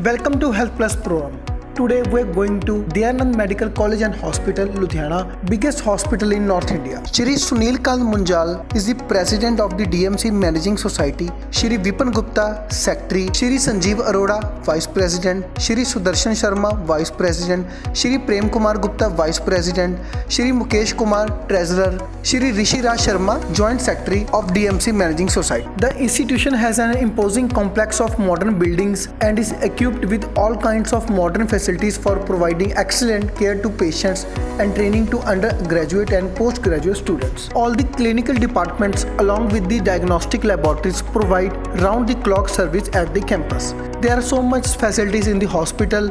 Welcome to Health Plus program. Today we are going to Dayanand Medical College and Hospital, Ludhiana, biggest hospital in North India. Shri Sunil Kant Munjal is the president of the DMC Managing Society. Shri Vipan Gupta, secretary. Shri Sanjeev Arora, vice president. Shri Sudarshan Sharma, vice president. Shri Prem Kumar Gupta, vice president. Shri Mukesh Kumar, treasurer. Shri Rishi Raj Sharma, joint secretary of DMC Managing Society. The institution has an imposing complex of modern buildings and is equipped with all kinds of modern facilities for providing excellent care to patients and training to undergraduate and postgraduate students. All the clinical departments along with the diagnostic laboratories provide round-the-clock service at the campus. There are so much facilities in the hospital: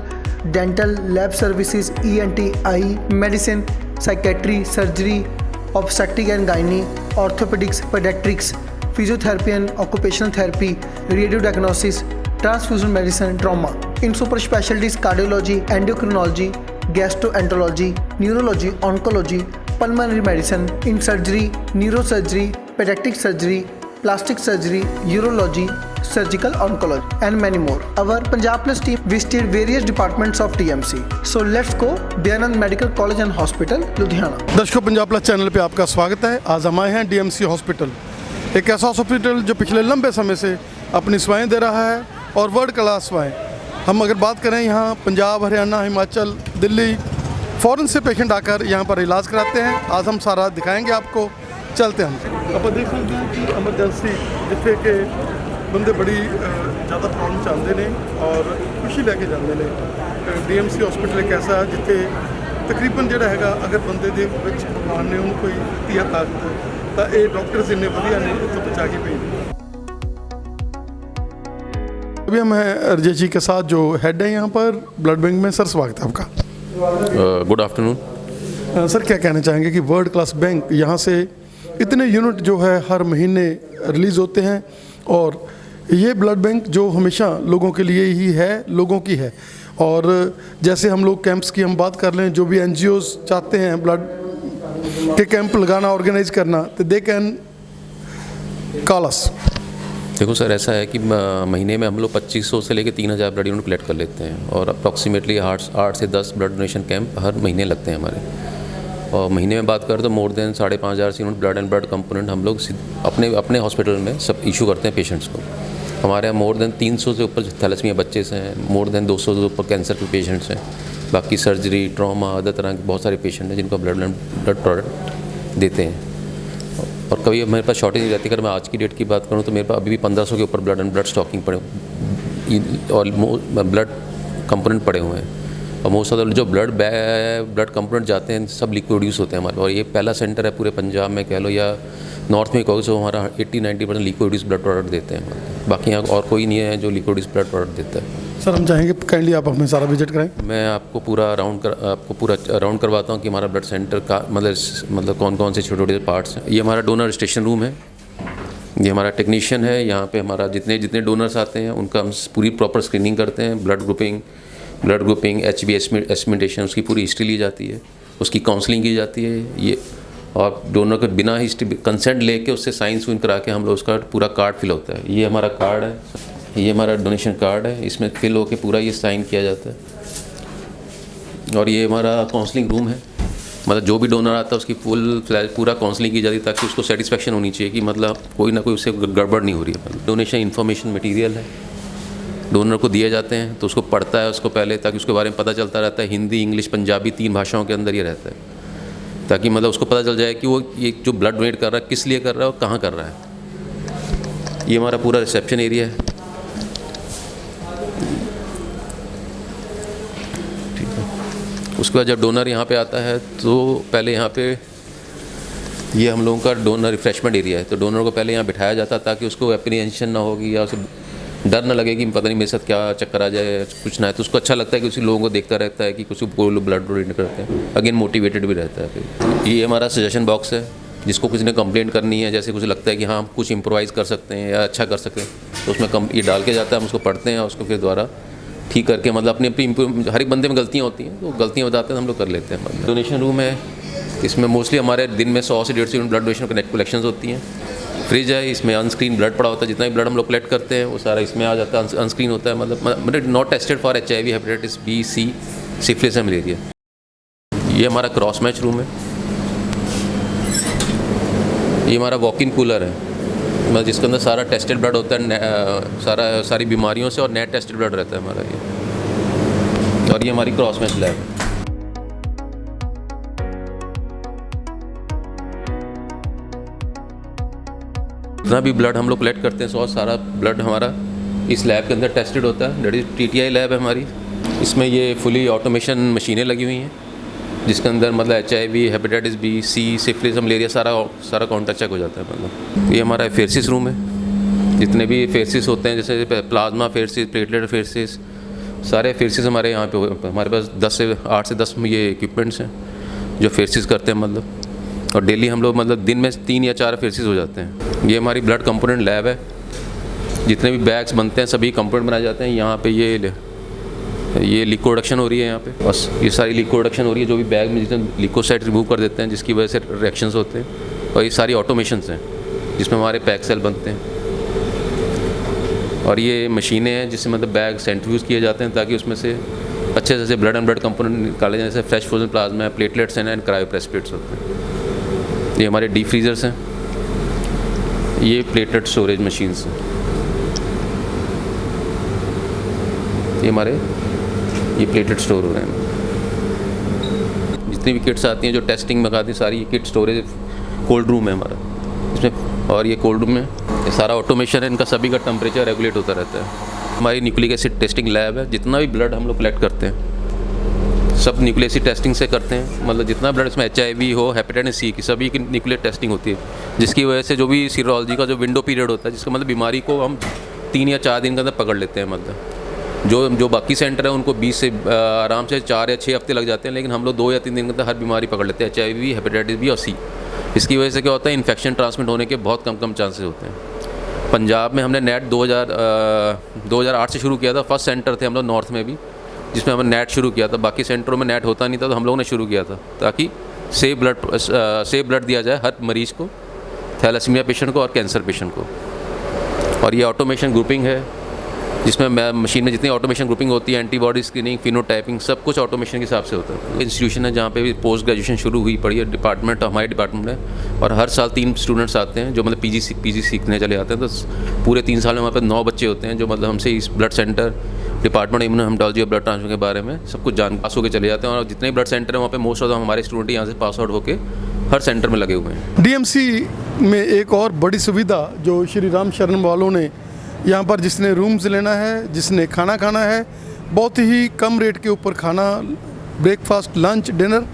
dental, lab services, ENT, eye, medicine, psychiatry, surgery, obstetric and gynae, orthopedics, pediatrics, physiotherapy and occupational therapy, radiodiagnosis, transfusion medicine, trauma. In super specialties, cardiology, endocrinology, gastroenterology, neurology, oncology, pulmonary medicine, in surgery, neurosurgery, pediatric surgery, plastic surgery, urology, surgical oncology, and many more. Our Punjab Plus team visited various departments of TMC. So let's go Dayanand Medical College and Hospital, Ludhiana. दर्शकों, Punjab plus channel पे आपका स्वागत है। आज हम आए हैं DMC hospital, एक ऐसा हॉस्पिटल जो पिछले लंबे समय से अपनी सेवाएं दे रहा है और वर्ल्ड क्लास सेवाएं। हम अगर बात करें, यहाँ पंजाब, हरियाणा, हिमाचल, दिल्ली, फ़ॉरेन से पेशेंट आकर यहाँ पर इलाज कराते हैं। आज हम सारा दिखाएंगे आपको। चलते हैं। आप देख सकते हैं कि एमरजेंसी जिथे के बंदे बड़ी ज़्यादा प्रॉब्लम चाहते हैं और खुशी लैके जाते हैं। DMC हॉस्पिटल एक ऐसा है जिथे तकरीबन जोड़ा है अगर बंदे के भगवान ने उन्होंने कोई दी ताकत तो ये डॉक्टर्स इन्ने वधिया ने उत्थों बचा के भेज। अभी हम हैं अरजय जी के साथ जो हेड है यहाँ पर ब्लड बैंक में। सर, स्वागत है आपका। Good afternoon. सर, क्या कहना चाहेंगे कि वर्ल्ड क्लास बैंक यहाँ से इतने यूनिट जो है हर महीने रिलीज़ होते हैं और ये ब्लड बैंक जो हमेशा लोगों के लिए ही है, लोगों की है। और जैसे हम लोग कैंप्स की हम बात कर लें, जो भी NGOs चाहते हैं ब्लड के कैंप लगाना, ऑर्गेनाइज करना, तो दे कैन कॉल अस। देखो सर, ऐसा है कि महीने में हम लोग 2500 से लेकर 3000 ब्लड यूनिट कलेक्ट कर लेते हैं और अप्रॉक्सीमेटली 8 से 10 ब्लड डोनेशन कैंप हर महीने लगते हैं हमारे। और महीने में बात करें तो more than 5500 unit blood and blood component हम लोग अपने हॉस्पिटल में सब इशू करते हैं पेशेंट्स को। हमारे यहाँ मोर देन 300 से ऊपर थैलेसीमिया बच्चे से हैं, मोर देन 200 से ऊपर कैंसर के पेशेंट्स हैं, बाकी सर्जरी, ट्रॉमा, अदर तरह के बहुत सारे पेशेंट हैं जिनको ब्लड प्रोडक्ट देते हैं। और कभी मेरे पास शॉर्टेज नहीं रहती। अगर मैं आज की डेट की बात करूँ तो मेरे पास अभी भी 1500 के ऊपर ब्लड एंड ब्लड स्टॉकिंग पड़े और ब्लड कंपोनेंट पड़े हुए हैं। और मोस्ट ऑफ द जो ब्लड कंपोनेंट जाते हैं सब लिक्विड यूज़ होते हैं हमारे। और ये पहला सेंटर है पूरे पंजाब में कह लो या नॉर्थ में कहो, जो हमारा 80-90% लिक्विड यूज़ ब्लड प्रोडक्ट देते हैं। बाकी यहाँ और कोई नहीं है जो लिक्विड यूज़ ब्लड प्रोडक्ट देता है। सर, हम चाहेंगे काइंडली आप हमें सारा विजिट कराएं। मैं आपको पूरा राउंड करवाता हूँ कि हमारा ब्लड सेंटर का मतलब कौन कौन से छोटे छोटे पार्ट्स हैं। ये हमारा डोनर स्टेशन रूम है, ये हमारा टेक्नीशियन है। यहाँ पे हमारा जितने डोनर्स आते हैं उनका हम पूरी प्रॉपर स्क्रीनिंग करते हैं। ब्लड ग्रुपिंग HB एस्टिमेशन, उसकी पूरी हिस्ट्री ली जाती है, उसकी काउंसलिंग की जाती है। ये और डोनर को बिना हिस्ट्री कंसेंट लेके उससे साइन सुइन करा के हम लोग उसका पूरा कार्ड फिल होता है। ये हमारा कार्ड है, ये हमारा डोनेशन कार्ड है, इसमें फिल होके पूरा ये साइन किया जाता है। और ये हमारा काउंसलिंग रूम है, मतलब जो भी डोनर आता है उसकी पूरा काउंसलिंग की जाती है ताकि उसको सेटिस्फेक्शन होनी चाहिए कि मतलब कोई ना कोई उससे गड़बड़ नहीं हो रही है। डोनेशन इन्फॉर्मेशन मटेरियल है, डोनर को दिए जाते हैं तो उसको पढ़ता है उसको पहले, ताकि उसके बारे में पता चलता रहता है। हिंदी, इंग्लिश, पंजाबी 3 भाषाओं के अंदर ये रहता है, ताकि मतलब उसको पता चल जाए कि वो ये जो ब्लड डोनेट कर रहा है किस लिए कर रहा है और कहाँ कर रहा है। ये हमारा पूरा रिसेप्शन एरिया है। ठीक है। उसके बाद जब डोनर यहाँ पे आता है तो पहले यहाँ पे ये हम लोगों का डोनर रिफ्रेशमेंट एरिया है। तो डोनर को पहले यहाँ बिठाया जाता है ताकि उसको एप्रीहेंशन ना होगी या उसे डर ना लगे कि पता नहीं मेरे साथ क्या चक्कर आ जाए, कुछ ना है। तो उसको अच्छा लगता है कि उसी लोगों को देखता रहता है कि कुछ लोग ब्लड डोनेट करते हैं। अगेन मोटिवेटेड भी रहता है। फिर ये हमारा सजेशन बॉक्स है, जिसको किसी ने कंप्लेंट करनी है, जैसे कुछ लगता है कि हाँ कुछ इम्प्रोवाइज़ कर सकते हैं या अच्छा कर सकते हैं, तो उसमें ये डाल के जाता है। हम उसको पढ़ते हैं और उसको फिर दोबारा ठीक करके मतलब अपनी हर एक बंदे में गलतियाँ होती हैं तो गलतियाँ बताते हैं, हम लोग कर लेते हैं। डोनेशन रूम है, इसमें मोस्टली हमारे दिन में 100 से 150 यूनिट ब्लड डोनेशन कलेक्शन होती हैं। फ्रिज है, इसमें अनस्क्रीन ब्लड पड़ा होता है, जितना भी ब्लड हम लोग कलेक्ट करते हैं वो सारा इसमें आ जाता है, अनस्क्रीन होता है, मतलब not tested for HIV, hepatitis B, C, syphilis and malaria. ये हमारा क्रॉस मैच रूम है। ये हमारा वॉक इन कूलर है, मतलब जिसके अंदर सारा टेस्टेड ब्लड होता है, सारी बीमारियों से, और नेट टेस्टेड ब्लड रहता है हमारा ये। और ये हमारी क्रॉस मैच लैब है। जितना भी ब्लड हम लोग कलेक्ट करते हैं, सारा ब्लड हमारा इस लैब के अंदर टेस्टेड होता है। दैट इज़ TTI लैब है हमारी। इसमें ये फुली ऑटोमेशन मशीनें लगी हुई हैं, जिसके अंदर मतलब HIV, hepatitis B, C, syphilis, malaria सारा काउंटर चेक हो जाता है। मतलब ये हमारा फेरसिस रूम है। जितने भी फेरसिस होते हैं, जैसे प्लाज्मा फेरसिस, प्लेटलेट फेरसिस, सारे फेरसिस हमारे यहाँ पे, हमारे पास 8 से 10 ये इक्विपमेंट्स हैं जो फेरसिस करते हैं मतलब। और डेली हम लोग मतलब दिन में 3 या 4 फेरसिस हो जाते हैं। ये हमारी ब्लड कंपोनेंट लैब है। जितने भी बैग्स बनते हैं सभी कंपोनेंट बनाए जाते हैं यहाँ पे। ये लिक्विड प्रोडक्शन हो रही है यहाँ पे, बस ये सारी लिक्विड प्रोडक्शन हो रही है। जो भी बैग में जितने लिकोसाइड रिमूव कर देते हैं, जिसकी वजह से रिएक्शंस होते हैं। और ये सारी ऑटोमेशंस हैं जिसमें हमारे पैक सेल बनते हैं। और ये मशीनें हैं जिससे मतलब बैग सेंट्रीफ्यूज किए जाते हैं ताकि उसमें से अच्छे से ब्लड एंड ब्लड कंपोनेंट निकाले जाए, जैसे फ्रेश फ्रोजन प्लाज्मा है, प्लेटलेट्स हैं एंड क्रायोप्रेसिपिटेट्स होते हैं। ये हमारे डीप फ्रीजर्स हैं। ये प्लेटलेट स्टोरेज मशीन्स हैं। ये हमारे प्लेटलेट स्टोर हो रहे हैं। जितनी भी किट्स आती हैं जो टेस्टिंग में आती हैं, सारी किट स्टोरेज कोल्ड रूम है हमारा इसमें। और ये कोल्ड रूम में ये सारा ऑटोमेशन है, इनका सभी का टेम्परेचर रेगुलेट होता रहता है। हमारी न्यूक्लिक एसिड टेस्टिंग लैब है। जितना भी ब्लड हम लोग कलेक्ट करते हैं सब न्यूक्लिक एसिड टेस्टिंग से करते हैं। मतलब जितना ब्लड इसमें HIV हो, हेपेटाइटिस C की, सभी की न्यूक्लिक टेस्टिंग होती है, जिसकी वजह से जो भी सीरोलॉजी का जो विंडो पीरियड होता है, जिसका मतलब बीमारी को हम 3 या 4 दिन के अंदर पकड़ लेते हैं। मतलब जो बाकी सेंटर है उनको 20 से आराम से 4 या 6 हफ्ते लग जाते हैं, लेकिन हम लोग 2 या 3 दिन के अंदर हर बीमारी पकड़ लेते हैं, HIV, हेपेटाइटिस B और C। इसकी वजह से क्या होता है, इन्फेक्शन ट्रांसमिट होने के बहुत कम चांसेस होते हैं। पंजाब में हमने नेट 2008 से शुरू किया था। फर्स्ट सेंटर थे हम लोग नॉर्थ में भी, जिसमें हमने नेट शुरू किया था। बाकी सेंटरों में नेट होता नहीं था, तो हम लोगों ने शुरू किया था ताकि सेफ ब्लड दिया जाए हर मरीज़ को, थैलेसीमिया पेशेंट को और कैंसर पेशेंट को। और ये ऑटोमेशन ग्रुपिंग है, जिसमें मशीन में जितनी ऑटोमेशन ग्रुपिंग होती है, एंटीबॉडी स्क्रीनिंग, फिनोटाइपिंग, सब कुछ ऑटोमेशन के हिसाब से होता है। इंस्टीट्यूशन है जहाँ पे भी पोस्ट ग्रेजुएशन शुरू हुई पड़ी है। डिपार्टमेंट हमारे डिपार्टमेंट है, और हर साल 3 स्टूडेंट्स आते हैं जो मतलब PG सीखने चले जाते हैं। तो पूरे 3 साल में हमारे पास 9 बच्चे होते हैं जो मतलब हमसे इस ब्लड सेंटर, डिपार्टमेंट इम्यूनोहेमेटोलॉजी और ब्लड ट्रांसफ्यूजन के बारे में सब कुछ जान पास होकर चले जाते हैं। और जितने ब्लड सेंटर हैं वहाँ पे मोस्ट ऑफ हमारे स्टूडेंट यहाँ से पास आउट होकर हर सेंटर में लगे हुए हैं। DMC में एक और बड़ी सुविधा जो श्री राम शरण वालों ने यहाँ पर, जिसने रूम्स लेना है, जिसने खाना खाना है, बहुत ही कम रेट के ऊपर खाना, ब्रेकफास्ट, लंच, डिनर,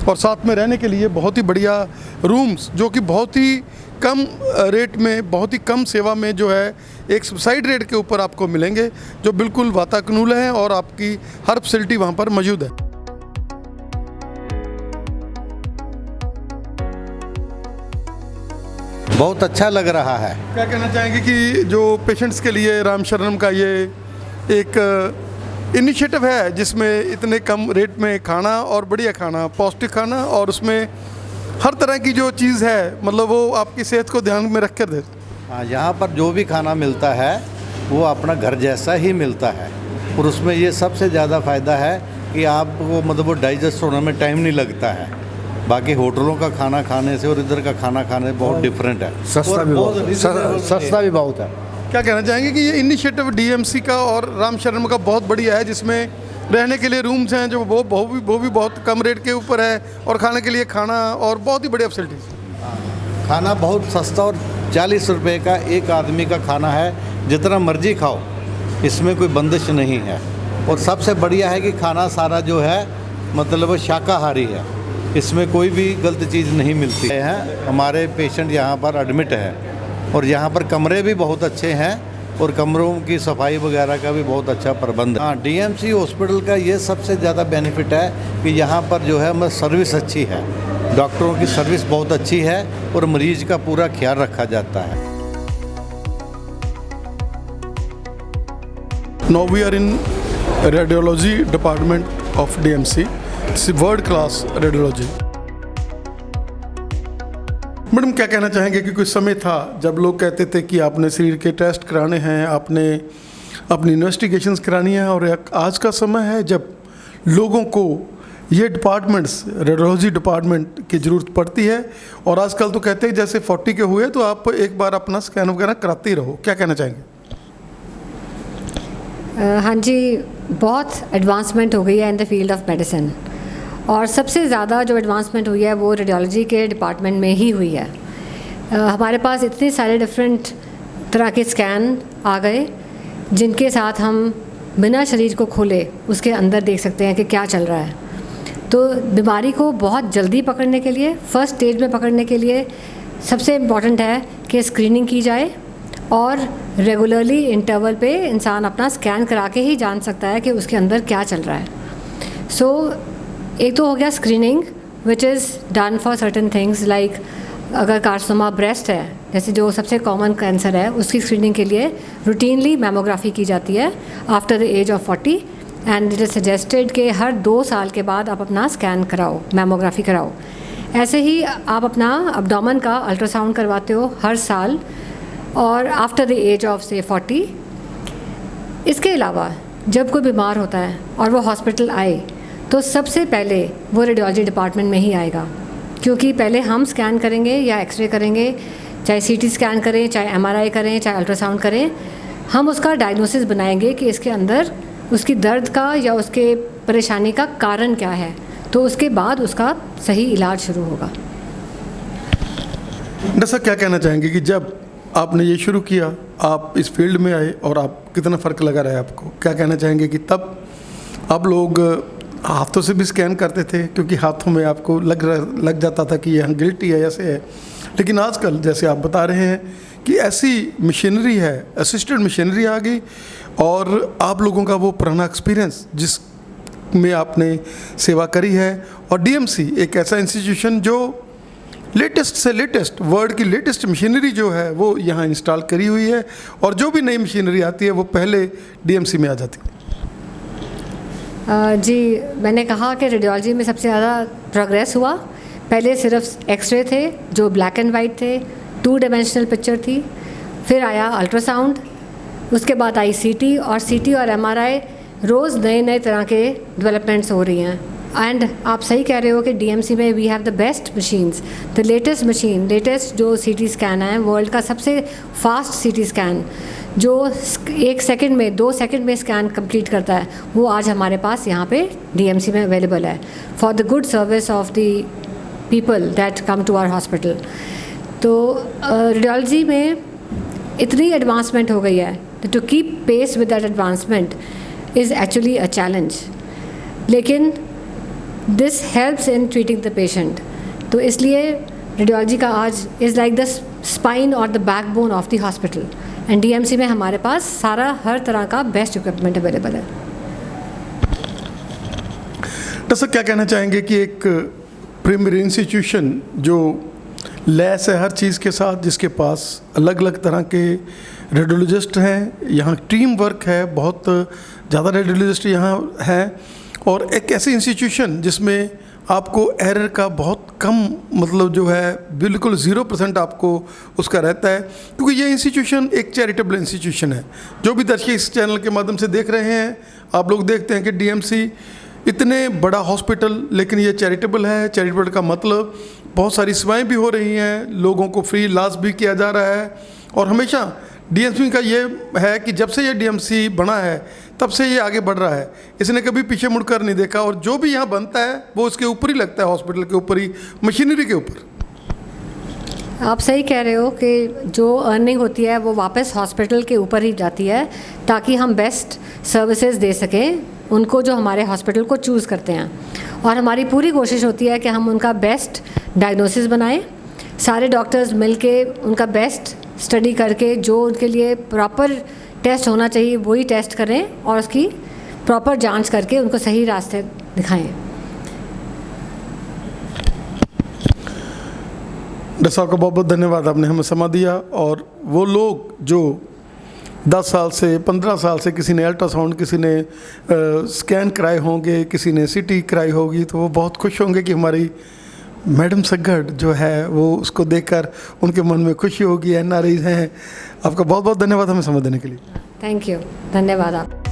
और साथ में रहने के लिए बहुत ही बढ़िया रूम्स जो कि बहुत ही कम रेट में, बहुत ही कम सेवा में जो है एक सब्सिडाइड रेट के ऊपर आपको मिलेंगे, जो बिल्कुल वातानुकूल हैं और आपकी हर फैसिलिटी वहाँ पर मौजूद है। बहुत अच्छा लग रहा है। क्या कहना चाहेंगे कि जो पेशेंट्स के लिए राम शरणम का ये एक इनिशिएटिव है, जिसमें इतने कम रेट में खाना और बढ़िया खाना, पौष्टिक खाना, और उसमें हर तरह की जो चीज़ है मतलब वो आपकी सेहत को ध्यान में रख कर दे। हाँ, यहाँ पर जो भी खाना मिलता है वो अपना घर जैसा ही मिलता है। और उसमें ये सबसे ज़्यादा फ़ायदा है कि आपको मतलब वो डाइजेस्ट होने में टाइम नहीं लगता है। बाकी होटलों का खाना खाने से और इधर का खाना खाने से बहुत डिफरेंट है। सस्ता भी बहुत है। क्या कहना चाहेंगे कि ये इनिशिएटिव DMC का और राम शरण का बहुत बढ़िया है, जिसमें रहने के लिए रूम्स हैं जो वो भी बहुत कम रेट के ऊपर है, और खाने के लिए खाना और बहुत ही बढ़िया फैसिलिटीज। खाना बहुत सस्ता, और 40 रुपये का एक आदमी का खाना है, जितना मर्जी खाओ, इसमें कोई बंदिश नहीं है। और सबसे बढ़िया है कि खाना सारा जो है मतलब शाकाहारी है, इसमें कोई भी गलत चीज़ नहीं मिलती है। हमारे पेशेंट यहाँ पर एडमिट है, और यहाँ पर कमरे भी बहुत अच्छे हैं, और कमरों की सफाई वगैरह का भी बहुत अच्छा प्रबंध है। हाँ, DMC हॉस्पिटल का ये सबसे ज़्यादा बेनिफिट है कि यहाँ पर जो है मतलब सर्विस अच्छी है, डॉक्टरों की सर्विस बहुत अच्छी है, और मरीज का पूरा ख्याल रखा जाता है। Now we are in radiology department of DMC. It's world class radiology. Madam क्या कहना चाहेंगे कि कुछ समय था जब लोग कहते थे कि आपने शरीर के टेस्ट कराने हैं, आपने अपनी इन्वेस्टिगेशंस करानी है, और एक आज का समय है जब लोगों को ये डिपार्टमेंट्स, रेडियोलॉजी डिपार्टमेंट की ज़रूरत पड़ती है। और आजकल तो कहते हैं जैसे 40 के हुए तो आप एक बार अपना स्कैन वगैरह कराते ही रहो, क्या कहना चाहेंगे? हाँ जी, बहुत एडवांसमेंट हो गई है in the field of medicine, और सबसे ज़्यादा जो एडवांसमेंट हुई है वो रेडियोलॉजी के डिपार्टमेंट में ही हुई है। हमारे पास इतने सारे डिफरेंट तरह के स्कैन आ गए जिनके साथ हम बिना शरीर को खोले उसके अंदर देख सकते हैं कि क्या चल रहा है। तो बीमारी को बहुत जल्दी पकड़ने के लिए, फर्स्ट स्टेज में पकड़ने के लिए सबसे इम्पॉर्टेंट है कि स्क्रीनिंग की जाए, और रेगुलरली इंटरवल पे इंसान अपना स्कैन करा के ही जान सकता है कि उसके अंदर क्या चल रहा है। सो एक तो हो गया screening which is done for certain things, like अगर कार्सिनोमा ब्रेस्ट है, जैसे जो सबसे कॉमन कैंसर है, उसकी स्क्रीनिंग के लिए रूटीनली मैमोग्राफी की जाती है after the age of 40, and it is suggested कि हर 2 साल के बाद आप अपना स्कैन कराओ, मैमोग्राफी कराओ। ऐसे ही आप अपना अब्डोमेन का अल्ट्रासाउंड करवाते हो हर साल, और आफ्टर द एज ऑफ से 40। इसके अलावा जब कोई बीमार होता है और वो हॉस्पिटल आए तो सबसे पहले वो रेडियोलॉजी डिपार्टमेंट में ही आएगा, क्योंकि पहले हम स्कैन करेंगे या एक्सरे करेंगे, चाहे सीटी स्कैन करें, चाहे एमआरआई करें, चाहे अल्ट्रासाउंड करें, हम उसका डायग्नोसिस बनाएंगे कि इसके अंदर उसकी दर्द का या उसके परेशानी का कारण क्या है, तो उसके बाद उसका सही इलाज शुरू होगा। डॉक्टर साहब क्या कहना चाहेंगे कि जब आपने ये शुरू किया, आप इस फील्ड में आए और आप कितना फ़र्क लगा रहा है आपको? क्या कहना चाहेंगे कि तब आप लोग हाथों से भी स्कैन करते थे क्योंकि हाथों में आपको लग जाता था कि यह गिल्टी है, ऐसे है, लेकिन आजकल जैसे आप बता रहे हैं कि ऐसी मशीनरी है, असिस्टेड मशीनरी आ गई, और आप लोगों का वो पुराना एक्सपीरियंस जिस में आपने सेवा करी है, और डीएमसी एक ऐसा इंस्टीट्यूशन जो लेटेस्ट से लेटेस्ट, वर्ल्ड की लेटेस्ट मशीनरी जो है वो यहाँ इंस्टॉल करी हुई है, और जो भी नई मशीनरी आती है वो पहले डीएमसी में आ जाती है। जी, मैंने कहा कि रेडियोलॉजी में सबसे ज़्यादा प्रोग्रेस हुआ। पहले सिर्फ एक्सरे थे जो ब्लैक एंड वाइट थे, 2 डायमेंशनल पिक्चर थी, फिर आया अल्ट्रासाउंड, उसके बाद आई सीटी, और सीटी और एमआरआई रोज़ नए नए तरह के डेवलपमेंट्स हो रही हैं। एंड आप सही कह रहे हो कि डीएमसी में we have the best machines, the latest machine, latest जो सीटी स्कैन है, वर्ल्ड का सबसे फास्ट सीटी स्कैन जो 1 सेकंड में, 2 सेकंड में स्कैन कंप्लीट करता है, वो आज हमारे पास यहाँ पे डीएमसी में अवेलेबल है for the good service of the people that come to our hospital. तो रेडियोलॉजी में इतनी एडवांसमेंट हो गई है, to keep pace with that advancement is actually a challenge, लेकिन this helps in treating the patient. तो इसलिए रेडियोलॉजी का आज इज़ लाइक द स्पाइन और the backbone of the hospital, and DMC में हमारे पास सारा हर तरह का बेस्ट इक्विपमेंट अवेलेबल है। डॉक्टर साहब क्या कहना चाहेंगे कि एक प्रीमियर इंस्टीट्यूशन जो लैस है हर चीज़ के साथ, जिसके पास अलग अलग तरह के रेडियोलॉजिस्ट हैं, यहाँ टीम वर्क है, बहुत ज़्यादा रेडियोलॉजिस्ट यहाँ हैं, और एक ऐसी इंस्टीट्यूशन जिसमें आपको एरर का बहुत कम, मतलब जो है बिल्कुल 0% आपको उसका रहता है, क्योंकि ये इंस्टीट्यूशन एक चैरिटेबल इंस्टीट्यूशन है। जो भी दर्शक इस चैनल के माध्यम से देख रहे हैं, आप लोग देखते हैं कि डीएमसी इतने बड़ा हॉस्पिटल, लेकिन ये चैरिटेबल है। चैरिटेबल का मतलब बहुत सारी सेवाएं भी हो रही हैं, लोगों को फ्री इलाज भी किया जा रहा है, और हमेशा डीएमसी का ये है कि जब से ये डीएमसी बना है तब से ये आगे बढ़ रहा है, इसने कभी पीछे मुड़कर नहीं देखा, और जो भी यहाँ बनता है वो उसके ऊपर ही लगता है, हॉस्पिटल के ऊपर ही, मशीनरी के ऊपर। आप सही कह रहे हो कि जो अर्निंग होती है वो वापस हॉस्पिटल के ऊपर ही जाती है, ताकि हम बेस्ट सर्विसेज दे सकें उनको जो हमारे हॉस्पिटल को चूज़ करते हैं, और हमारी पूरी कोशिश होती है कि हम उनका बेस्ट डायग्नोसिस बनाएं, सारे डॉक्टर्स मिलके उनका बेस्ट स्टडी करके जो उनके लिए प्रॉपर टेस्ट होना चाहिए वही टेस्ट करें, और उसकी प्रॉपर जांच करके उनको सही रास्ते दिखाएं। डॉक्टर साहब का बहुत बहुत धन्यवाद, आपने हमें समय दिया। और वो लोग जो 10 साल से 15 साल से किसी ने अल्ट्रासाउंड, किसी ने स्कैन कराए होंगे, किसी ने सीटी कराई होगी, तो वो बहुत खुश होंगे कि हमारी मैडम सग्गड़ जो है वो उसको देखकर उनके मन में खुशी होगी, NRIs हैं। आपका बहुत बहुत धन्यवाद हमें समय देने के लिए। थैंक यू, धन्यवाद आप।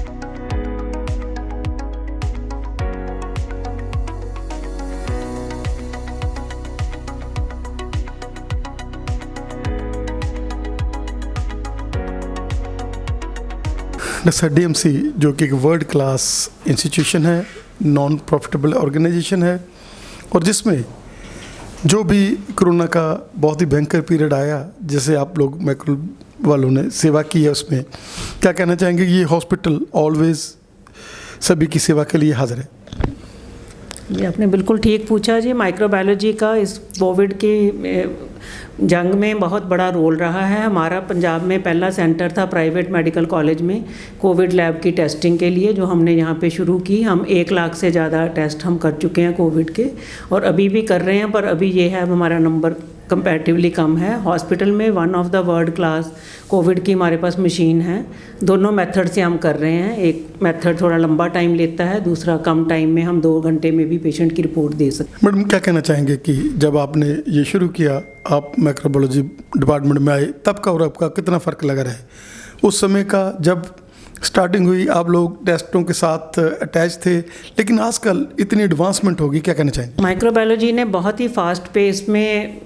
डॉक्टर DMC जो कि एक वर्ल्ड क्लास इंस्टीट्यूशन है, नॉन प्रॉफिटेबल ऑर्गेनाइजेशन है, और जिसमें जो भी कोरोना का बहुत ही भयंकर पीरियड आया, जैसे आप लोग मैक्रो वालों ने सेवा की है, उसमें क्या कहना चाहेंगे? ये हॉस्पिटल ऑलवेज सभी की सेवा के लिए हाजिर है। ये आपने बिल्कुल ठीक पूछा जी। माइक्रोबायोलॉजी का इस कोविड की जंग में बहुत बड़ा रोल रहा है। हमारा पंजाब में पहला सेंटर था प्राइवेट मेडिकल कॉलेज में कोविड लैब की टेस्टिंग के लिए, जो हमने यहाँ पे शुरू की। हम 1 लाख से ज़्यादा टेस्ट हम कर चुके हैं कोविड के, और अभी भी कर रहे हैं, पर अभी ये है हमारा नंबर कंपैरेटिवली कम है। हॉस्पिटल में one of the world class Covid की हमारे पास मशीन है। दोनों मेथड से हम कर रहे हैं। एक मेथड थोड़ा लंबा टाइम लेता है, दूसरा कम टाइम में हम 2 घंटे में भी पेशेंट की रिपोर्ट दे सकते हैं। मैडम क्या कहना चाहेंगे कि जब आपने ये शुरू किया, आप माइक्रोबायोलॉजी डिपार्टमेंट में आए, तब का और अब का कितना फ़र्क लगा रहा है? उस समय का जब स्टार्टिंग हुई आप लोग टेस्टों के साथ अटैच थे, लेकिन आजकल इतनी एडवांसमेंट होगी, क्या कहना चाहेंगे? माइक्रोबायोलॉजी ने बहुत ही फास्ट पेस में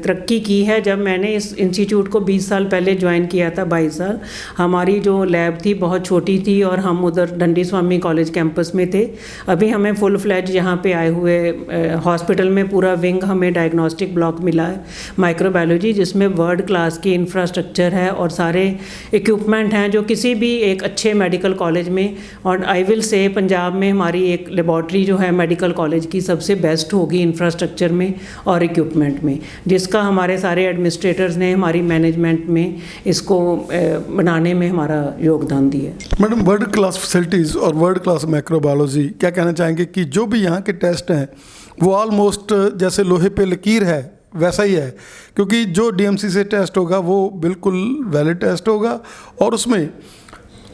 तरक्की की है। जब मैंने इस इंस्टीट्यूट को 20 साल पहले ज्वाइन किया था, 22 साल, हमारी जो लैब थी बहुत छोटी थी और हम उधर डंडी स्वामी कॉलेज कैंपस में थे। अभी हमें फुल फ्लैज यहाँ पे आए हुए हॉस्पिटल में पूरा विंग हमें डायग्नोस्टिक ब्लॉक मिला है माइक्रोबायोलॉजी, जिसमें वर्ल्ड क्लास की इंफ्रास्ट्रक्चर है और सारे इक्विपमेंट हैं जो किसी भी एक अच्छे मेडिकल कॉलेज में, और आई विल से पंजाब में हमारी एक लेबॉर्ट्री जो है मेडिकल कॉलेज की सबसे बेस्ट होगी इंफ्रास्ट्रक्चर में और इक्विपमेंट में, जिसका हमारे सारे एडमिनिस्ट्रेटर्स ने हमारी मैनेजमेंट में इसको बनाने में हमारा योगदान दिया। मैडम वर्ल्ड क्लास फैसिलिटीज़ और वर्ल्ड क्लास माइक्रोबायोलॉजी, क्या कहना चाहेंगे कि जो भी यहाँ के टेस्ट हैं वो ऑलमोस्ट जैसे लोहे पे लकीर है वैसा ही है? क्योंकि जो DMC से टेस्ट होगा वो बिल्कुल वैलिड टेस्ट होगा, और उसमें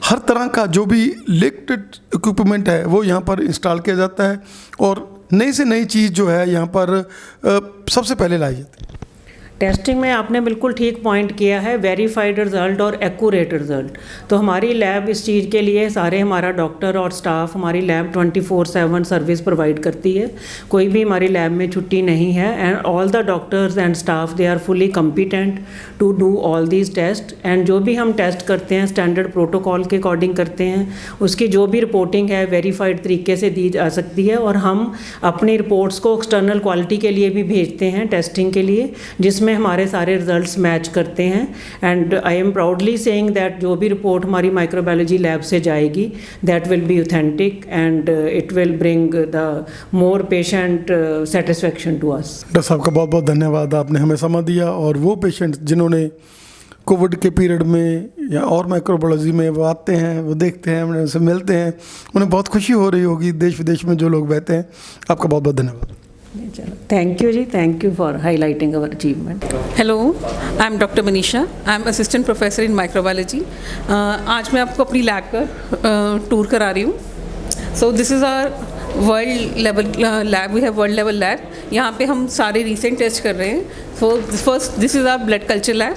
हर तरह का जो भी लिक्विड इक्विपमेंट है वो यहाँ पर इंस्टॉल किया जाता है, और नई से नई चीज़ जो है यहाँ पर सबसे पहले लाई जाती है। टेस्टिंग में आपने बिल्कुल ठीक पॉइंट किया है, वेरीफाइड रिजल्ट और एक्यूरेट रिजल्ट। तो हमारी लैब इस चीज़ के लिए सारे हमारा डॉक्टर और स्टाफ हमारी लैब 24/7 सर्विस प्रोवाइड करती है। कोई भी हमारी लैब में छुट्टी नहीं है, and all the doctors and staff they are fully competent to do all these test. And जो भी हम टेस्ट करते हैं स्टैंडर्ड प्रोटोकॉल के अकॉर्डिंग करते हैं, उसकी जो भी रिपोर्टिंग है वेरीफाइड तरीके से दी जा सकती है, और हम अपनी रिपोर्ट्स को एक्सटर्नल क्वालिटी के लिए भी भेजते हैं टेस्टिंग के लिए, जिसमें हमारे सारे रिजल्ट्स मैच करते हैं। And I am proudly saying that जो भी रिपोर्ट हमारी माइक्रोबायोलॉजी लैब से जाएगी that will be authentic and it will bring the more patient satisfaction to us. Doctor साहब का बहुत बहुत धन्यवाद, आपने हमें समय दिया। और वो पेशेंट जिन्होंने कोविड के पीरियड में या और माइक्रोबायोलॉजी में वो आते हैं, वो देखते हैं, उनसे मिलते हैं, उन्हें बहुत खुशी हो रही होगी। देश विदेश में जो लोग रहते हैं, आपका बहुत बहुत धन्यवाद। Thank you ji, thank you for highlighting our achievement. Hello, I am doctor Manisha, I am assistant professor in microbiology. आज मैं आपको अपनी लैब का टूर करा रही हूँ। So this is our world level lab, we have world level lab. यहाँ पे हम सारे रिसेंट टेस्ट कर रहे हैं। So first this is our blood culture lab.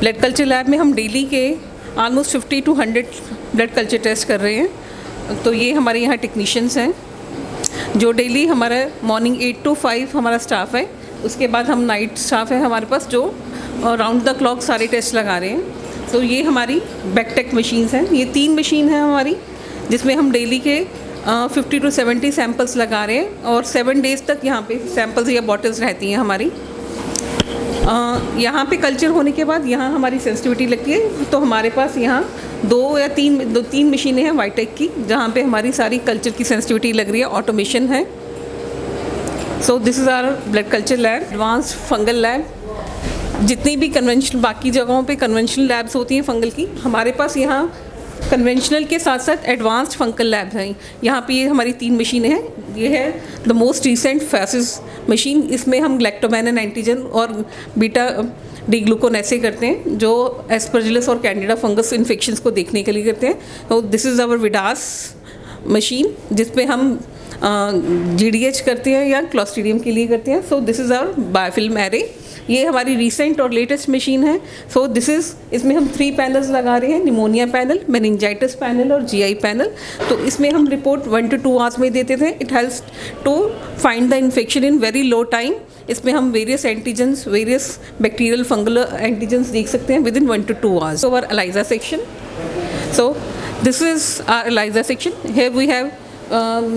Blood culture lab में हम डेली के almost 50 to 100 blood culture test कर रहे हैं। तो ये हमारे यहाँ टेक्नीशियंस हैं जो डेली हमारा मॉर्निंग 8 to 5 हमारा स्टाफ है। उसके बाद हम नाइट स्टाफ है हमारे पास जो राउंड द क्लॉक सारे टेस्ट लगा रहे हैं। तो ये हमारी बैकटेक मशीन्स हैं। ये 3 मशीन है हमारी, जिसमें हम डेली के 50 to 70 सैंपल्स लगा रहे हैं, और 7 डेज़ तक यहाँ पे सैंपल्स या बॉटल्स रहती हैं हमारी। यहाँ पे कल्चर होने के बाद यहाँ हमारी सेंसिटिविटी लगती है। तो हमारे पास यहाँ 2-3 मशीनें हैं वाइटेक की, जहाँ पे हमारी सारी कल्चर की सेंसिटिविटी लग रही है, ऑटोमेशन है। So this is our blood culture lab, advance fungal lab. जितनी भी कन्वेंशनल बाकी जगहों पे कन्वेंशनल लैब्स होती हैं फंगल की, हमारे पास यहाँ कन्वेंशनल के साथ साथ एडवांस्ड फंगल लैब हैं। यहाँ पे ये हमारी 3 मशीनें हैं। ये है द मोस्ट रिसेंट फैसिस मशीन। इसमें हम ग्लैक्टोमैनिन एंटीजन और बीटा डी ग्लूकोनेसे करते हैं, जो एस्परजिलस और कैंडिडा फंगस इन्फेक्शंस को देखने के लिए करते हैं। तो दिस इज़ आवर विडास मशीन, जिस पे हम GDH करते हैं या क्लॉस्ट्रीडियम के लिए करते हैं। So this is our biofilm array. ये हमारी रिसेंट और लेटेस्ट मशीन है। सो इसमें हम 3 पैनल्स लगा रहे हैं, निमोनिया पैनल, मेनिंजाइटिस पैनल और GI पैनल। तो इसमें हम रिपोर्ट 1 to 2 आवर्स में देते थे। It helps to find the infection in very low time. इसमें हम various antigens, various bacterial fungal antigens देख सकते हैं within 1 to 2 hours. So our ELISA section. So this is our ELISA section. Here we have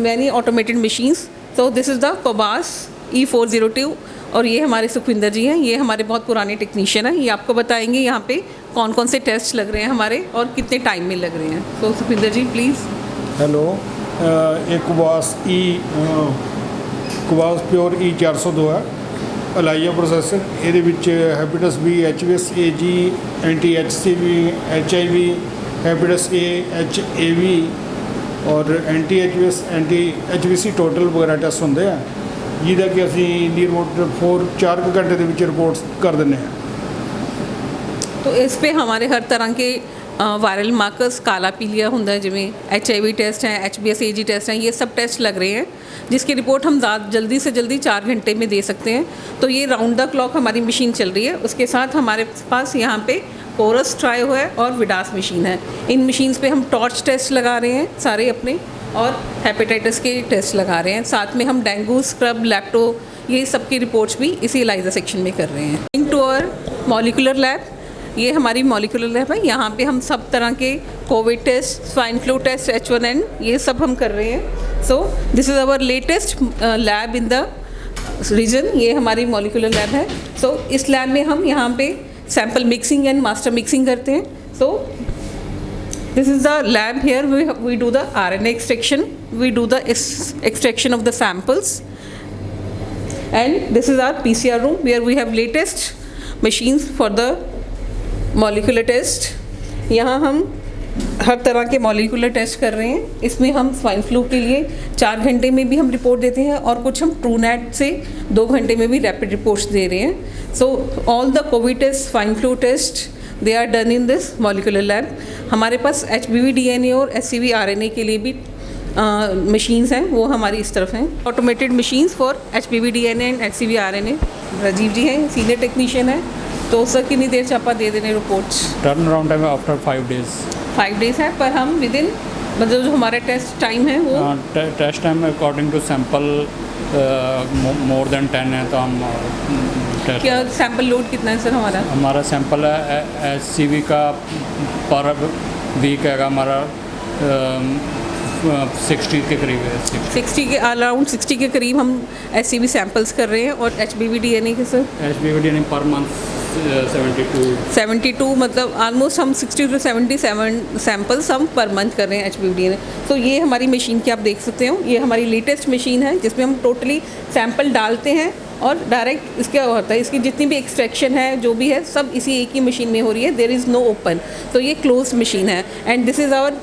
many automated machines. So this is the Cobas E402 और ये हमारे सुखविंदर जी हैं। ये हमारे बहुत पुराने टेक्नीशियन हैं। ये आपको बताएंगे यहाँ पे कौन कौन से टेस्ट लग रहे हैं हमारे और कितने टाइम में लग रहे हैं। तो सुखविंदर जी प्लीज़। हेलो, एक कुबास प्योर E402 है ELISA प्रोसेसर। ਇਹਦੇ ਵਿੱਚ ਹੈਪੇਟਸ B, HBS AG, anti HCV, HIV, हैपेटस A, HAV और anti HBS, anti HBC total वगैरह टेस्ट ਹੁੰਦੇ ਆ ਜਿਹਦਾ ਕਿ ਅਸੀਂ ਨੀ ਰਿਪੋਰਟ 4 ਘੰਟੇ ਦੇ ਵਿੱਚ ਰਿਪੋਰਟਸ ਕਰ ਦਿੰਦੇ ਹਾਂ। तो इस पे हमारे हर तरह के वायरल मार्कर्स, काला पीलिया होता है जिमें HIV टेस्ट हैं, HBS AG टेस्ट हैं, ये सब टेस्ट लग रहे हैं जिसकी रिपोर्ट हम जल्दी से जल्दी 4 घंटे में दे सकते हैं। तो ये राउंड द क्लॉक हमारी मशीन चल रही है। उसके साथ हमारे पास यहाँ पे कोरस ट्रायो है और विडास मशीन है। इन मशीन्स पे हम टॉर्च टेस्ट लगा रहे हैं सारे अपने, और हेपेटाइटिस के टेस्ट लगा रहे हैं। साथ में हम डेंगू, स्क्रब, लैप्टो, ये सब की रिपोर्ट्स भी इसी ELISA सेक्शन में कर रहे हैं। इन टू आवर मॉलिकुलर लैब, ये हमारी मॉलिकुलर लैब है। यहाँ पे हम सब तरह के COVID test, swine flu test, H1N, ये सब हम कर रहे हैं। So this is our latest lab in the region. ये हमारी मॉलिकुलर लैब है। सो इस लैब में हम यहाँ पे sample mixing and master mixing करते हैं। सो this is the lab. Here we do the RNA extraction, we do the extraction of the samples, and this is our PCR room where we have latest machines for the molecular test. यहाँ हम हर तरह के molecular test कर रहे हैं। इसमें हम swine flu के लिए 4 घंटे में भी हम रिपोर्ट देते हैं और कुछ हम TrueNat से 2 घंटे में भी रैपिड रिपोर्ट्स दे रहे हैं। So all the COVID test, swine flu test, they are done in this molecular lab. हमारे पास HBV DNA और SCV RNA के लिए भी मशीन्स हैं, वो हमारी इस तरफ हैं। Automated machines for HBV DNA and SCV RNA। Rajeev ji हैं, सीनियर टेक्नीशियन हैं। तो सर कितनी देर से आप दे देने reports? Turn around time after 5 days। 5 days है, पर हम विद इन मतलब जो हमारा टेस्ट टाइम है वो test time according to sample more than 10 है तो हम क्या सैंपल लोड कितना है सर हमारा सैंपल है HCV का पर वीक है हमारा 60 के करीब है। 60 के अराउंड 60 के करीब हम SCV सैंपल्स कर रहे हैं। और HBV DNA के sir HBV DNA per month 72 मतलब ऑलमोस्ट हम 60 to 77 सैंपल्स हम पर मंथ कर रहे हैं HBV DNA। तो ये हमारी मशीन की आप देख सकते हो, ये हमारी लेटेस्ट मशीन है जिसमें हम टोटली सैंपल डालते हैं और डायरेक्ट इसका होता है, इसकी जितनी भी एक्सट्रैक्शन है जो भी है सब इसी एक ही मशीन में हो रही है। There is no open. तो ये क्लोज मशीन है। And this is our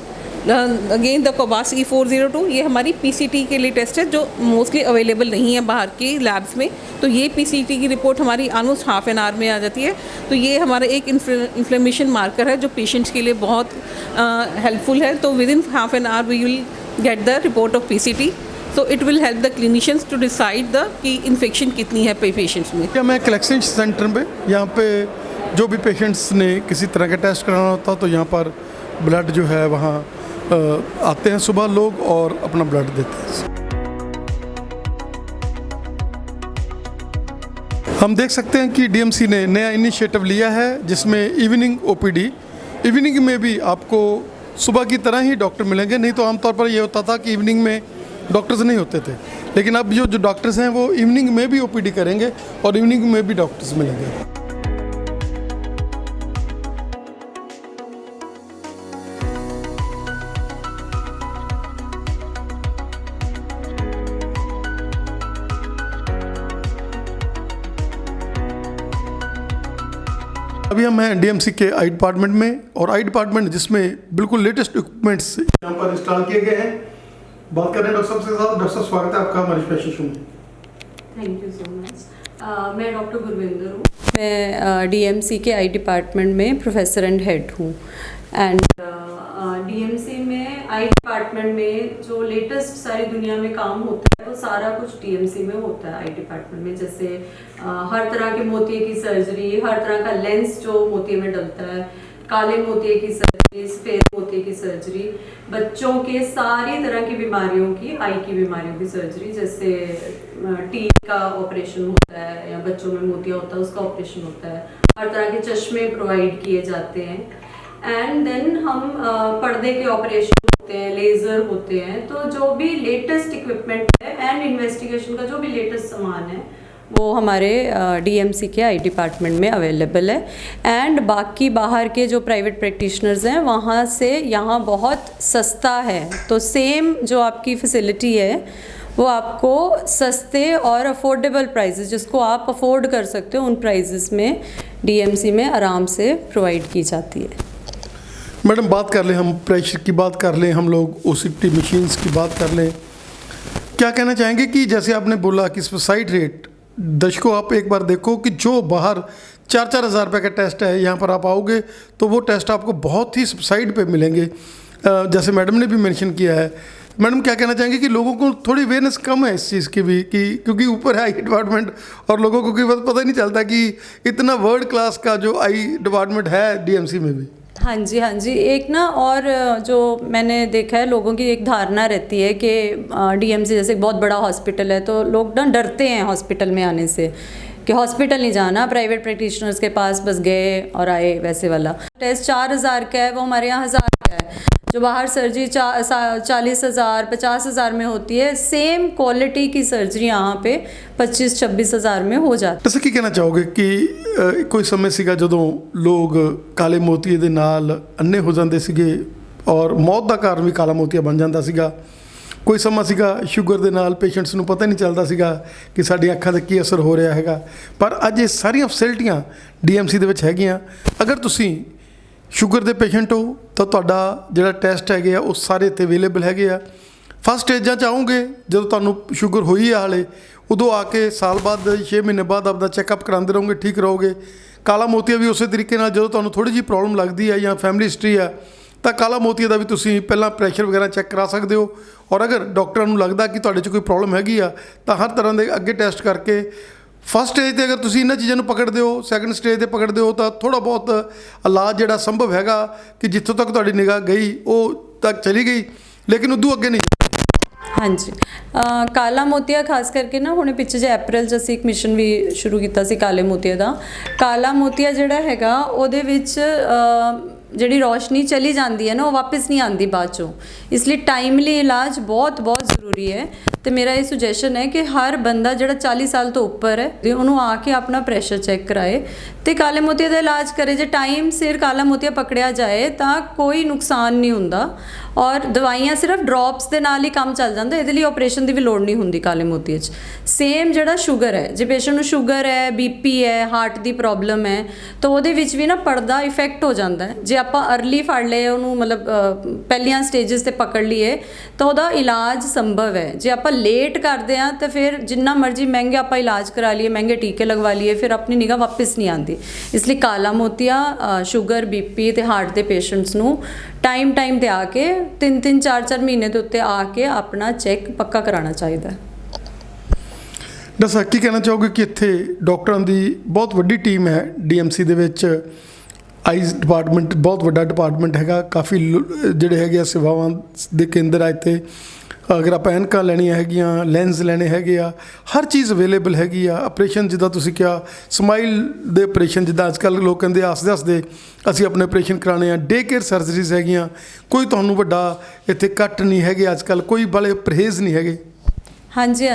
again the Cobas E402। ये हमारी PCT के लिए टेस्ट है जो मोस्टली अवेलेबल नहीं है बाहर की लैब्स में। तो ये PCT की रिपोर्ट हमारी ऑलमोस्ट हाफ एन आवर में आ जाती है। तो ये हमारा एक इन्फ्लेमेशन मार्कर है जो पेशेंट्स के लिए बहुत हेल्पफुल है। तो within half an hour we will get the report of PCT। So it will help the clinicians to decide the कि इन्फेक्शन कितनी है पेशेंट्स में। क्या मैं कलेक्शन सेंटर में यहाँ पे जो भी पेशेंट्स ने किसी तरह का टेस्ट कराना होता तो यहाँ पर ब्लड जो है वहाँ आते हैं सुबह लोग और अपना ब्लड देते हैं। हम देख सकते हैं कि DMC ने नया इनिशिएटिव लिया है जिसमें इवनिंग OPD, इवनिंग में भी आपको सुबह की तरह ही डॉक्टर मिलेंगे। नहीं तो आमतौर पर ये होता था कि इवनिंग में डॉक्टर्स नहीं होते थे, लेकिन अब जो डॉक्टर्स हैं वो इवनिंग में भी OPD करेंगे और इवनिंग में भी डॉक्टर्स मिलेंगे। अभी हम हैं DMC के आई डिपार्टमेंट में, और आई डिपार्टमेंट जिसमें बिल्कुल लेटेस्ट इक्विपमेंट्स यहाँ पर इंस्टॉल किए गए हैं। बात करें डॉक्टर साहब से। डॉक्टर साहब स्वागत है आपका हमारे स्पेशल शो में। Thank you so much. मैं डॉक्टर गुरविंदर हूँ। मैं DMC के आई डिपार्टमेंट में प्रोफेसर एंड हेड हूँ। एंड DMC में आई डिपार्टमेंट में जो लेटेस्ट सारी दुनिया में काम होता है वो सारा कुछ डीएमसी में होता है आई डिपार्टमेंट में। जैसे हर तरह के मोतिये की सर्जरी, हर तरह का लेंस जो मोतिये में डलता है, काले मोतिये की सर्जरी, सफेद मोतिये की सर्जरी, बच्चों के सारी तरह की बीमारियों की, आई की बीमारियों की सर्जरी, जैसे टीथ का ऑपरेशन होता है या बच्चों में मोतिया होता है उसका ऑपरेशन होता है, हर तरह के चश्मे प्रोवाइड किए जाते हैं। एंड देन हम पर्दे के ऑपरेशन होते हैं, लेज़र होते हैं। तो जो भी लेटेस्ट इक्विपमेंट है एंड इन्वेस्टिगेशन का जो भी लेटेस्ट सामान है वो हमारे डीएमसी के आई डिपार्टमेंट में अवेलेबल है। एंड बाकी बाहर के जो प्राइवेट प्रैक्टिशनर्स हैं वहाँ से यहाँ बहुत सस्ता है। तो सेम जो आपकी फैसिलिटी है वो आपको सस्ते और अफोर्डेबल प्राइसेस, जिसको आप अफोर्ड कर सकते हो, उन प्राइसेस में डीएमसी में आराम से प्रोवाइड की जाती है। मैडम, बात कर लें हम प्रेशर की, बात कर लें हम लोग ओसीटी मशीन्स की बात कर लें, क्या कहना चाहेंगे कि जैसे आपने बोला कि सुसाइड रेट, दर्शकों आप एक बार देखो कि जो बाहर 4-4 हज़ार रुपये का टेस्ट है, यहाँ पर आप आओगे तो वो टेस्ट आपको बहुत ही सब्साइड पे मिलेंगे, जैसे मैडम ने भी मेंशन किया है। मैडम, क्या कहना चाहेंगे कि लोगों को थोड़ी अवेयरनेस कम है इस चीज़ की भी, कि क्योंकि ऊपर है आई डिपार्टमेंट और लोगों को पता ही नहीं चलता कि इतना वर्ल्ड क्लास का जो आई डिपार्टमेंट है डीएमसी में भी। हाँ जी, हाँ जी। एक ना और जो मैंने देखा है, लोगों की एक धारणा रहती है कि डीएमसी जैसे बहुत बड़ा हॉस्पिटल है तो लोग ना डरते हैं हॉस्पिटल में आने से, कि हॉस्पिटल नहीं जाना, प्राइवेट प्रैक्टिशनर्स के पास बस गए और आए, वैसे वाला। टेस्ट 4,000 का है, वो हमारे यहाँ 1,000 का है। जो बाहर सर्जरी 40,000 50,000 में होती है, सेम क्वालिटी की सर्जरी यहाँ पे 25-26 हज़ार में हो जाती है। वैसे ਕੀ ਕਹਿਣਾ ਚਾਹੋਗੇ ਕਿ ਕੋਈ ਸਮੇਂ ਸੀਗਾ ਜਦੋਂ ਲੋਕ ਕਾਲੇ ਮੋਤੀਏ ਦੇ ਨਾਲ ਅੰਨੇ ਹੋ ਜਾਂਦੇ ਸੀਗੇ ਔਰ ਮੌਤ ਦਾ ਕਾਰਨ ਵੀ ਕਾਲਾ ਮੋਤੀਆ ਬਣ ਜਾਂਦਾ ਸੀਗਾ। ਕੋਈ ਸਮਾਂ ਸੀਗਾ ਸ਼ੂਗਰ ਦੇ ਨਾਲ ਪੇਸ਼ੈਂਟਸ ਨੂੰ ਪਤਾ ਨਹੀਂ ਚੱਲਦਾ ਸੀਗਾ ਕਿ ਸਾਡੀਆਂ ਅੱਖਾਂ 'ਤੇ ਕੀ ਅਸਰ ਹੋ ਰਿਹਾ ਹੈਗਾ, ਪਰ ਅੱਜ ਇਹ ਸਾਰੀਆਂ ਫੈਸਿਲਿਟੀਆਂ ਡੀਐਮਸੀ ਦੇ ਵਿੱਚ ਹੈਗੀਆਂ। ਅਗਰ ਤੁਸੀਂ ਸ਼ੂਗਰ ਦੇ ਪੇਸ਼ੈਂਟ ਹੋ ਤਾਂ ਤੁਹਾਡਾ ਜਿਹੜਾ ਟੈਸਟ ਹੈਗੇ ਆ ਉਹ ਸਾਰੇ ਇੱਥੇ ਅਵੇਲੇਬਲ ਹੈਗੇ ਆ। ਫਸਟ ਸਟੇਜਾਂ 'ਚ ਆਓਗੇ ਜਦੋਂ ਤੁਹਾਨੂੰ ਸ਼ੂਗਰ ਹੋਈ ਆ ਹਾਲੇ, ਉਦੋਂ ਆ ਕੇ ਸਾਲ ਬਾਅਦ 6 ਮਹੀਨੇ ਬਾਅਦ ਆਪਦਾ ਚੈੱਕਅਪ ਕਰਾਉਂਦੇ ਰਹੋਗੇ, ਠੀਕ ਰਹੋਗੇ। ਕਾਲਾ ਮੋਤੀਆ ਵੀ ਉਸੇ ਤਰੀਕੇ ਨਾਲ ਜਦੋਂ ਤੁਹਾਨੂੰ ਥੋੜ੍ਹੀ ਜਿਹੀ ਪ੍ਰੋਬਲਮ ਲੱਗਦੀ ਹੈ ਜਾਂ ਫੈਮਿਲੀ ਹਿਸਟਰੀ ਆ ਤਾਂ ਕਾਲਾ ਮੋਤੀਆ ਦਾ ਵੀ ਤੁਸੀਂ ਪਹਿਲਾਂ ਪ੍ਰੈਸ਼ਰ ਵਗੈਰਾ ਚੈੱਕ ਕਰਾ ਸਕਦੇ ਹੋ। ਔਰ ਅਗਰ ਡਾਕਟਰਾਂ ਨੂੰ ਲੱਗਦਾ ਕਿ ਤੁਹਾਡੇ 'ਚ ਕੋਈ ਪ੍ਰੋਬਲਮ ਹੈਗੀ ਆ ਤਾਂ ਹਰ ਤਰ੍ਹਾਂ ਦੇ ਅੱਗੇ ਟੈਸਟ ਕਰਕੇ ਫਸਟ ਸਟੇਜ 'ਤੇ ਅਗਰ ਤੁਸੀਂ ਇਹਨਾਂ ਚੀਜ਼ਾਂ ਨੂੰ ਪਕੜਦੇ ਹੋ, ਸੈਕੰਡ ਸਟੇਜ 'ਤੇ ਪਕੜਦੇ ਹੋ ਤਾਂ ਥੋੜ੍ਹਾ ਬਹੁਤ ਇਲਾਜ ਜਿਹੜਾ ਸੰਭਵ ਹੈਗਾ ਕਿ ਜਿੱਥੋਂ ਤੱਕ ਤੁਹਾਡੀ ਨਿਗਾਹ ਗਈ ਉਹ ਤੱਕ ਚਲੀ ਗਈ, ਲੇਕਿਨ ਉਦੋਂ ਅੱਗੇ ਨਹੀਂ। ਹਾਂਜੀ, ਕਾਲਾ ਮੋਤੀਆ ਖਾਸ ਕਰਕੇ ਨਾ ਹੁਣੇ ਪਿੱਛੇ ਜੇ ਅਪ੍ਰੈਲ 'ਚ ਅਸੀਂ ਇੱਕ ਮਿਸ਼ਨ ਵੀ ਸ਼ੁਰੂ ਕੀਤਾ ਸੀ ਕਾਲੇ ਮੋਤੀਆ ਦਾ। ਕਾਲਾ ਮੋਤੀਆ ਜਿਹੜਾ ਹੈਗਾ ਉਹਦੇ ਵਿੱਚ ਜਿਹੜੀ ਰੌਸ਼ਨੀ ਚਲੀ ਜਾਂਦੀ ਹੈ ਨਾ, ਉਹ ਵਾਪਸ ਨਹੀਂ ਆਉਂਦੀ ਬਾਅਦ 'ਚੋਂ, ਇਸ ਲਈ ਟਾਈਮਲੀ ਇਲਾਜ ਬਹੁਤ ਜ਼ਰੂਰੀ ਹੈ। ਤੇ ਮੇਰਾ ਇਹ ਸੁਜੈਸ਼ਨ ਹੈ ਕਿ ਹਰ ਬੰਦਾ ਜਿਹੜਾ 40 ਸਾਲ ਤੋਂ ਉੱਪਰ ਹੈ ਉਹਨੂੰ ਆ ਕੇ ਆਪਣਾ ਪ੍ਰੈਸ਼ਰ ਚੈੱਕ ਕਰਾਏ ਤੇ ਕਾਲੇ ਮੋਤੀਆ ਦਾ ਇਲਾਜ ਕਰੇ। ਜੇ ਟਾਈਮ ਸਿਰ ਕਾਲਾ ਮੋਤੀਆ ਪਕੜਿਆ ਜਾਏ ਤਾਂ ਕੋਈ ਨੁਕਸਾਨ ਨਹੀਂ ਹੁੰਦਾ ਔਰ ਦਵਾਈਆਂ ਸਿਰਫ ਡ੍ਰੌਪਸ ਦੇ ਨਾਲ ਹੀ ਕੰਮ ਚੱਲ ਜਾਂਦਾ, ਇਹਦੇ ਲਈ ਆਪਰੇਸ਼ਨ ਦੀ ਵੀ ਲੋੜ ਨਹੀਂ ਹੁੰਦੀ ਕਾਲੇ ਮੋਤੀਏ 'ਚ। ਸੇਮ ਜਿਹੜਾ ਸ਼ੂਗਰ ਹੈ, ਜੇ ਪੇਸ਼ੈਂਟ ਨੂੰ ਸ਼ੂਗਰ ਹੈ, ਬੀਪੀ ਹੈ, ਹਾਰਟ ਦੀ ਪ੍ਰੋਬਲਮ ਹੈ ਤਾਂ ਉਹਦੇ ਵਿੱਚ ਵੀ ਨਾ ਪਰਦਾ ਇਫੈਕਟ ਹੋ ਜਾਂਦਾ ਹੈ। ਜੇ ਆਪਾਂ ਅਰਲੀ ਫੜ ਲਏ ਉਹਨੂੰ, ਮਤਲਬ ਪਹਿਲੀਆਂ ਸਟੇਜਸ 'ਤੇ ਪਕੜ ਲਈਏ ਤਾਂ ਉਹਦਾ ਇਲਾਜ ਸੰਭਵ ਹੈ। ਜੇ ਆਪਾਂ ਲੇਟ ਕਰਦੇ ਹਾਂ ਤਾਂ ਫਿਰ ਜਿੰਨਾ ਮਰਜ਼ੀ ਮਹਿੰਗੇ ਆਪਾਂ ਇਲਾਜ ਕਰਾ ਲਈਏ, ਮਹਿੰਗੇ ਟੀਕੇ ਲਗਵਾ ਲਈਏ, ਫਿਰ ਆਪਣੀ ਨਿਗਾਹ ਵਾਪਸ ਨਹੀਂ ਆਉਂਦੀ। ਇਸ ਲਈ ਕਾਲਾ ਮੋਤੀਆ ਸ਼ੂਗਰ, ਬੀਪੀ ਤੇ ਹਾਰਟ ਦੇ ਪੇਸ਼ੈਂਟਸ ਨੂੰ ਟਾਈਮ ਤੇ ਆ ਕੇ 3-3 4-4 ਮਹੀਨੇ ਦੇ ਉੱਤੇ ਆ ਕੇ ਆਪਣਾ ਚੈੱਕ ਪੱਕਾ ਕਰਾਉਣਾ ਚਾਹੀਦਾ। ਦੱਸੋ ਕੀ ਕਹਿਣਾ ਚਾਹੋਗੇ ਕਿ ਇੱਥੇ ਡਾਕਟਰਾਂ ਦੀ ਬਹੁਤ ਵੱਡੀ ਟੀਮ ਹੈ ਡੀਐਮਸੀ ਦੇ ਵਿੱਚ। ਆਈਜ਼ ਡਿਪਾਰਟਮੈਂਟ ਬਹੁਤ ਵੱਡਾ ਡਿਪਾਰਟਮੈਂਟ ਹੈਗਾ, ਕਾਫੀ ਜਿਹੜੇ ਹੈਗੇ ਆ ਸੇਵਾਵਾਂ ਦੇ ਕੇਂਦਰ ਆ ਇੱਥੇ। ਅਗਰ ਆਪਾਂ ਐਨਕਾਂ ਲੈਣੀਆਂ ਹੈਗੀਆਂ, ਲੈਂਸ ਲੈਣੇ ਹੈਗੇ ਆ, ਹਰ ਚੀਜ਼ ਅਵੇਲੇਬਲ ਹੈਗੀ ਆ। ਆਪਰੇਸ਼ਨ ਜਿੱਦਾਂ ਤੁਸੀਂ ਕਿਹਾ, ਸਮਾਈਲ ਦੇ ਆਪਰੇਸ਼ਨ ਜਿੱਦਾਂ ਅੱਜ ਕੱਲ੍ਹ ਲੋਕ ਕਹਿੰਦੇ ਹੱਸਦੇ ਅਸੀਂ ਆਪਣੇ ਆਪਰੇਸ਼ਨ ਕਰਾਉਣੇ ਆ। ਡੇ ਕੇਅਰ ਸਰਜਰੀਜ਼ ਹੈਗੀਆਂ, ਕੋਈ ਤੁਹਾਨੂੰ ਵੱਡਾ ਇੱਥੇ ਕੱਟ ਨਹੀਂ ਹੈਗੇ, ਅੱਜ ਕੱਲ੍ਹ ਕੋਈ ਬੜੇ ਪਰਹੇਜ਼ ਨਹੀਂ ਹੈਗੇ। ਹਾਂਜੀ,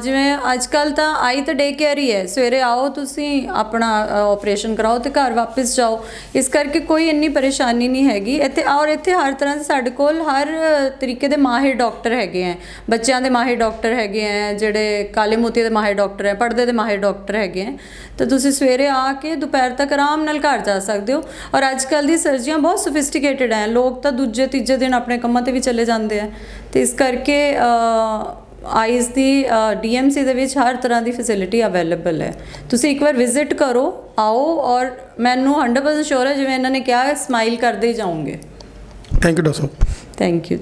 ਜਿਵੇਂ ਅੱਜ ਕੱਲ੍ਹ ਤਾਂ ਆਈ ਤਾਂ ਡੇ ਕੇਅਰ ਹੀ ਹੈ, ਸਵੇਰੇ ਆਓ ਤੁਸੀਂ ਆਪਣਾ ਆਪਰੇਸ਼ਨ ਕਰਾਓ ਤੇ ਘਰ ਵਾਪਸ ਜਾਓ। ਇਸ ਕਰਕੇ ਕੋਈ ਇੰਨੀ ਪਰੇਸ਼ਾਨੀ ਨਹੀਂ ਹੈਗੀ ਇੱਥੇ। ਔਰ ਇੱਥੇ ਹਰ ਤਰ੍ਹਾਂ ਦੇ ਸਾਡੇ ਕੋਲ ਹਰ ਤਰੀਕੇ ਦੇ ਮਾਹਿਰ ਡਾਕਟਰ ਹੈਗੇ ਹੈ। ਬੱਚਿਆਂ ਦੇ ਮਾਹਿਰ ਡਾਕਟਰ ਹੈਗੇ ਹੈ, ਜਿਹੜੇ ਕਾਲੇ ਮੋਤੀਏ ਦੇ ਮਾਹਿਰ ਡਾਕਟਰ ਹੈ, ਪਰਦੇ ਦੇ ਮਾਹਿਰ ਡਾਕਟਰ ਹੈਗੇ ਹੈ। ਤਾਂ ਤੁਸੀਂ ਸਵੇਰੇ ਆ ਕੇ ਦੁਪਹਿਰ ਤੱਕ ਆਰਾਮ ਨਾਲ ਘਰ ਜਾ ਸਕਦੇ ਹੋ। ਔਰ ਅੱਜ ਕੱਲ੍ਹ ਦੀ ਸਰਜਰੀਆਂ ਬਹੁਤ ਸੋਫਿਸਟੀਕੇਟਡ ਹੈ, ਲੋਕ ਤਾਂ ਦੂਜੇ ਤੀਜੇ ਦਿਨ ਆਪਣੇ ਕੰਮਾਂ 'ਤੇ ਵੀ ਚਲੇ ਜਾਂਦੇ ਆ। ਅਤੇ ਇਸ ਕਰਕੇ ਆਈਜ਼ ਦੀ ਡੀਐਮਸੀ ਦੇ ਵਿੱਚ ਹਰ ਤਰ੍ਹਾਂ ਦੀ ਫੈਸਿਲਿਟੀ ਅਵੇਲੇਬਲ ਹੈ। ਤੁਸੀਂ ਇੱਕ ਵਾਰ ਵਿਜ਼ਿਟ ਕਰੋ, ਆਓ, ਔਰ ਮੈਨੂੰ 100% ਸ਼ੋਰ ਹੈ ਜਿਵੇਂ ਇਹਨਾਂ ਨੇ ਕਿਹਾ, ਸਮਾਈਲ ਕਰਦੇ ਹੀ ਜਾਓਗੇ। Thank you doctor Sahib. Thank you.